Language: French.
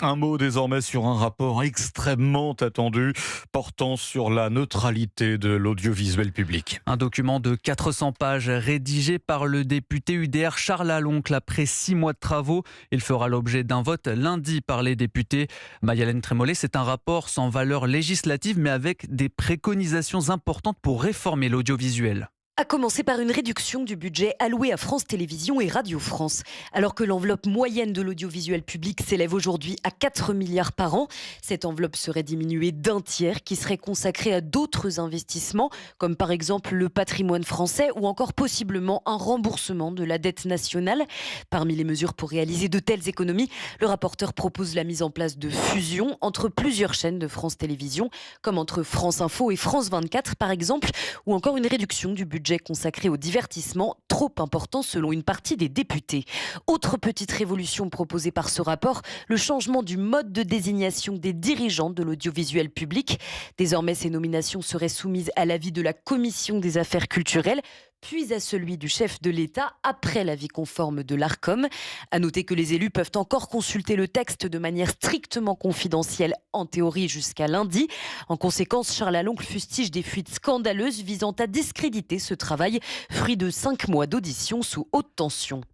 Un mot désormais sur un rapport extrêmement attendu portant sur la neutralité de l'audiovisuel public. Un document de 400 pages rédigé par le député UDR Charles Aloncle après 6 mois de travaux. Il fera l'objet d'un vote lundi par les députés. Mayalène Trémollet, c'est un rapport sans valeur législative mais avec des préconisations importantes pour réformer l'audiovisuel. À commencer par une réduction du budget alloué à France Télévisions et Radio France. Alors que l'enveloppe moyenne de l'audiovisuel public s'élève aujourd'hui à 4 milliards par an, cette enveloppe serait diminuée d'un tiers qui serait consacrée à d'autres investissements, comme par exemple le patrimoine français ou encore possiblement un remboursement de la dette nationale. Parmi les mesures pour réaliser de telles économies, le rapporteur propose la mise en place de fusions entre plusieurs chaînes de France Télévisions, comme entre France Info et France 24 par exemple, ou encore une réduction du budget consacré au divertissement, trop important selon une partie des députés. Autre petite révolution proposée par ce rapport, le changement du mode de désignation des dirigeants de l'audiovisuel public. Désormais, ces nominations seraient soumises à l'avis de la Commission des affaires culturelles, puis à celui du chef de l'État après l'avis conforme de l'Arcom. À noter que les élus peuvent encore consulter le texte de manière strictement confidentielle, en théorie jusqu'à lundi. En conséquence, Charles Aloncle fustige des fuites scandaleuses visant à discréditer ce travail, fruit de 5 mois d'audition sous haute tension.